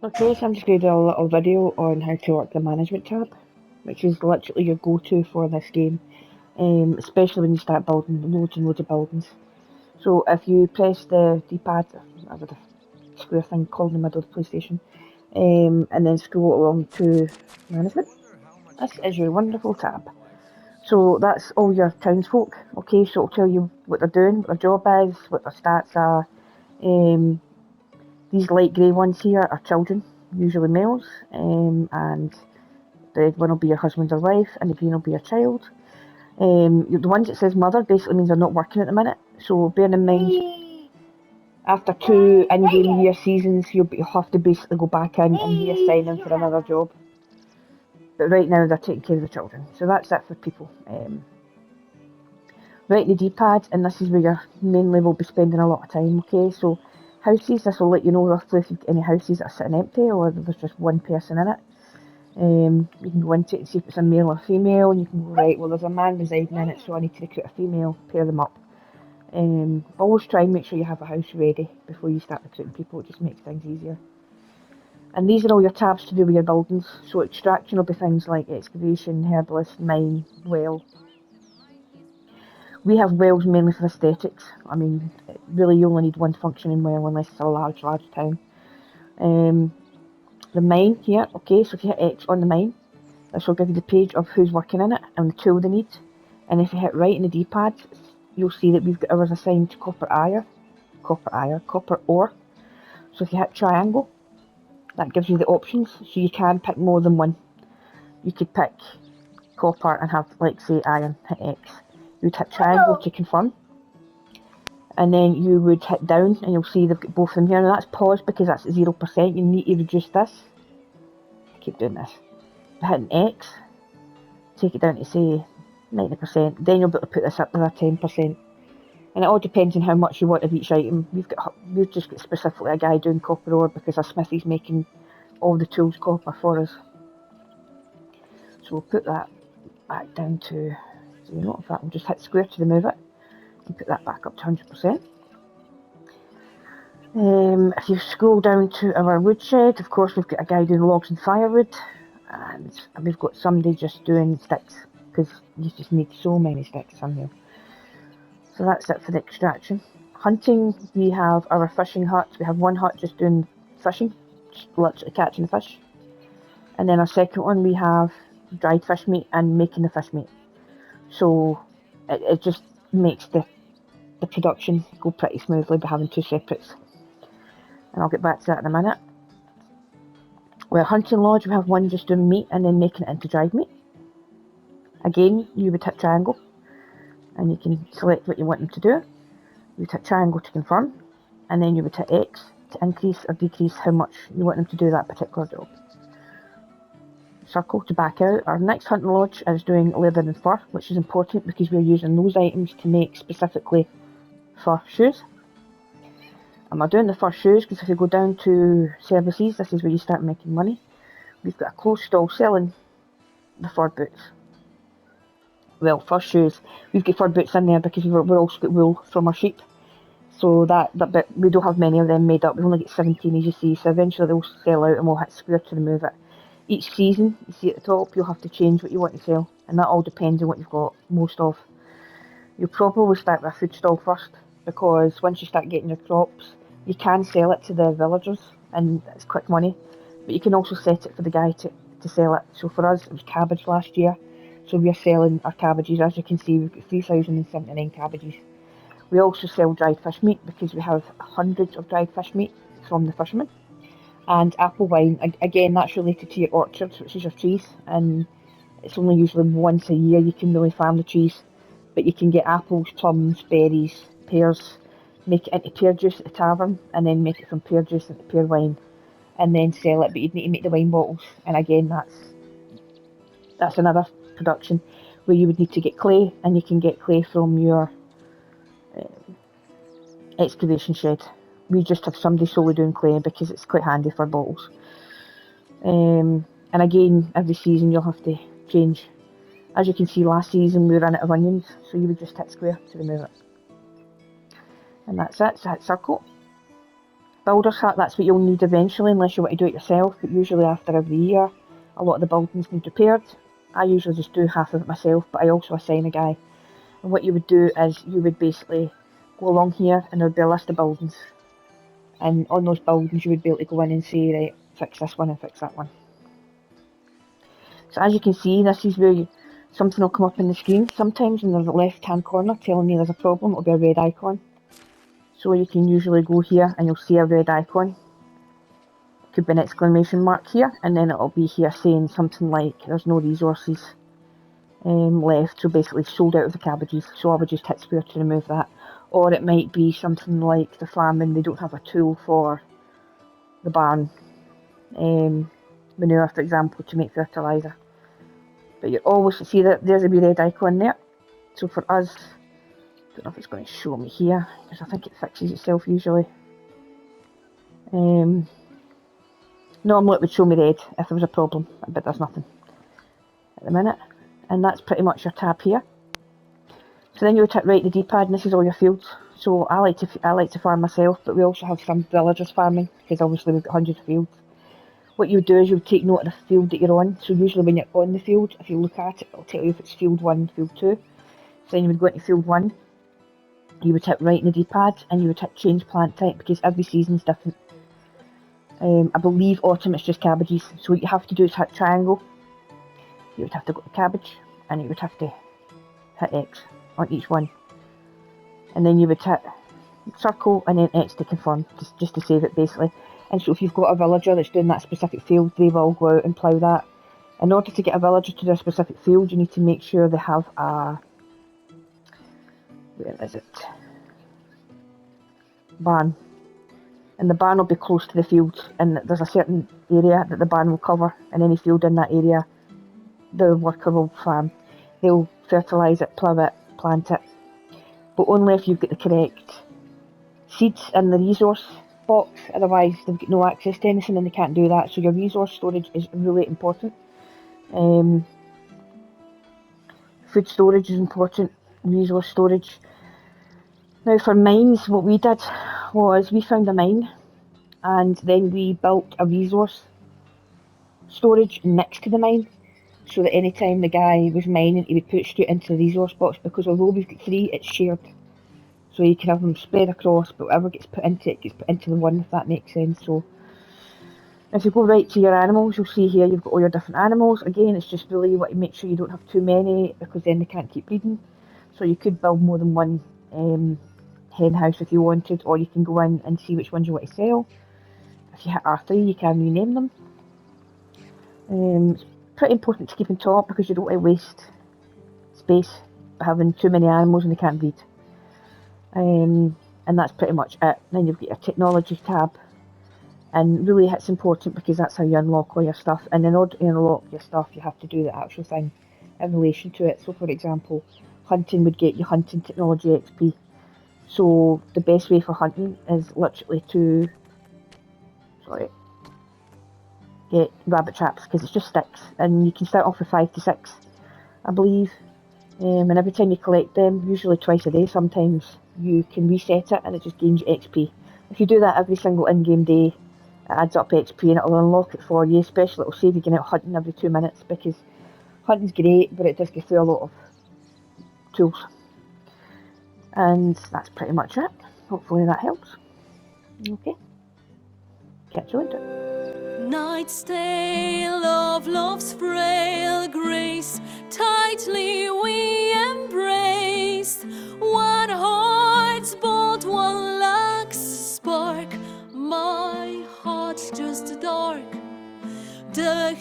Okay, so I'm just going to do a little video on how to work the management tab, which is literally your go-to for this game, especially when you start building loads and loads of buildings. So if you press the D-pad, whatever the square thing called in the middle of the PlayStation, and then scroll along to management, this is your wonderful tab. So that's all your townsfolk, okay, so it'll tell you what they're doing, what their job is, what their stats are. Um, these light grey ones here are children, usually males, and the red one will be your husband or wife, and the green will be your child. The ones that says mother basically means they're not working at the minute, so bearing in mind, after two in-game year seasons, you'll have to basically go back in and reassign them for another job. But right now they're taking care of the children, so that's it for people. Right, the D-pad, and this is where you mainly will be spending a lot of time, okay? So houses, this will let you know roughly if you've got any houses that are sitting empty or there's just one person in it. You can go into it and see if it's a male or female, and you can go, right, well there's a man residing in it, so I need to recruit a female, pair them up. Always try and make sure you have a house ready before you start recruiting people, it just makes things easier. And these are all your tabs to do with your buildings, so extraction will be things like excavation, herbalist, mine, well. We have wells mainly for aesthetics. I mean, really you only need one functioning well unless it's a large town. Um, the mine here, okay, so if you hit X on the mine, this will give you the page of who's working in it and the tool they need. And if you hit right in the D-pad, you'll see that we've got ours assigned to copper ore. So if you hit triangle, that gives you the options, so you can pick more than one. You could pick copper and have, like, say, iron, hit X. You'd hit triangle to confirm, and then you would hit down and you'll see they've got both of them here. Now that's paused because that's 0%, you need to reduce this. Keep doing this. Hitting X, take it down to say 90%, then you'll be able to put this up to a 10%. And it all depends on how much you want of each item. We've just got specifically a guy doing copper ore because our smithy's making all the tools copper for us. So we'll put that back down to 0. In fact, we'll just hit square to remove it and put that back up to 100%. If you scroll down to our woodshed, of course we've got a guy doing logs and firewood, and we've got somebody just doing sticks, because you just need so many sticks on here. So that's it for the extraction. Hunting, we have our fishing hut. We have one hut just doing fishing, just literally catching the fish. And then our second one, we have dried fish meat and making the fish meat. So it just makes the production go pretty smoothly by having two separates. And I'll get back to that in a minute. Well, hunting lodge, we have one just doing meat and then making it into dried meat. Again, you would hit triangle and you can select what you want them to do. You would hit triangle to confirm, and then you would hit X to increase or decrease how much you want them to do that particular job. Circle to back out. Our next hunting lodge is doing leather and fur, which is important because we're using those items to make specifically fur shoes. I'm not doing the fur shoes because if you go down to services, this is where you start making money. We've got a closed stall selling the fur boots. Well, fur shoes. We've got fur boots in there because we've also got wool from our sheep. So that bit, we don't have many of them made up. We've only got 17, as you see. So eventually they'll sell out and we'll hit square to remove it. Each season, you see at the top, you'll have to change what you want to sell. And that all depends on what you've got most of. You'll probably start with a food stall first, because once you start getting your crops, you can sell it to the villagers and it's quick money. But you can also set it for the guy to sell it. So for us, it was cabbage last year. So we are selling our cabbages. As you can see, we've got 3,079 cabbages. We also sell dried fish meat because we have hundreds of dried fish meat from the fishermen. And apple wine, again, that's related to your orchards, which is your trees. And it's only usually once a year you can really farm the trees. But you can get apples, plums, berries, pears, make it into pear juice at the tavern, and then make it from pear juice into pear wine, and then sell it. But you'd need to make the wine bottles. And again, that's another production where you would need to get clay, and you can get clay from your excavation shed. We just have somebody solely doing clay because it's quite handy for bottles. And again, every season you'll have to change. As you can see, last season we ran out of onions, so you would just hit square to remove it. And that's it, so hit circle. builder's hut, that's what you'll need eventually, unless you want to do it yourself, but usually after every year, a lot of the buildings need repaired. I usually just do half of it myself, but I also assign a guy. And what you would do is you would basically go along here and there would be a list of buildings. And on those buildings you would be able to go in and say, right, fix this one and fix that one. So as you can see, this is where something will come up in the screen. Sometimes in the left hand corner telling you there's a problem, it'll be a red icon. So you can usually go here and you'll see a red icon. It could be an exclamation mark here, and then it'll be here saying something like there's no resources left, so basically sold out of the cabbages. So I would just hit square to remove that. Or it might be something like the farming, they don't have a tool for the barn manure, for example, to make fertiliser. But you always see that there's a wee red icon there. So for us, I don't know if it's going to show me here, because I think it fixes itself usually. Normally it would show me red if there was a problem, but there's nothing at the minute. And that's pretty much your tab here. So then you would hit right the D-pad, and this is all your fields. So I like to farm myself, but we also have some villagers farming, because obviously we've got hundreds of fields. What you would do is you would take note of the field that you're on. So usually when you're on the field, if you look at it, it'll tell you if it's field 1, field 2. So then you would go into field 1, you would hit right in the D-pad, and you would hit change plant type, because every season's different. I believe autumn it's just cabbages, so what you have to do is hit triangle. You would have to go to cabbage, and you would have to hit X on each one. And then you would hit circle and then X to confirm, just to save it basically. And so if you've got a villager that's doing that specific field, they will go out and plough that. In order to get a villager to their specific field, you need to make sure they have a, where is it, barn. And the barn will be close to the field, and there's a certain area that the barn will cover, and any field in that area the worker will farm. They'll fertilise it, plough it, plant it, but only if you've got the correct seeds in the resource box, otherwise they've got no access to anything and they can't do that. So your resource storage is really important. Food storage is important, resource storage. Now for mines, what we did was we found a mine and then we built a resource storage next to the mine, so that any time the guy was mining he would put it straight into the resource box, because although we've got 3, it's shared. So you can have them spread across, but whatever gets put into it gets put into the one, if that makes sense. So if you go right to your animals, you'll see here you've got all your different animals. Again, it's just really you want to make sure you don't have too many, because then they can't keep breeding. So you could build more than one hen house if you wanted, or you can go in and see which ones you want to sell. If you hit R3 you can rename them. It's pretty important to keep on top, because you don't want to waste space by having too many animals and they can't breed. And that's pretty much it. Then you've got your technology tab, and really it's important because that's how you unlock all your stuff, and in order to unlock your stuff you have to do the actual thing in relation to it. So for example, hunting would get you hunting technology XP. So the best way for hunting is literally to get rabbit traps, because it's just sticks, and you can start off with 5 to 6 I believe, and every time you collect them, usually twice a day sometimes, you can reset it and it just gains you XP. If you do that every single in-game day, it adds up XP and it'll unlock it for you, especially it'll save you going out hunting every 2 minutes, because hunting's great but it does give you a lot of tools. And that's pretty much it. Hopefully that helps. Okay, catch you later. Night's tale of love's frail grace, tightly we embraced. One heart's bold, one lacks spark. My heart's just dark. The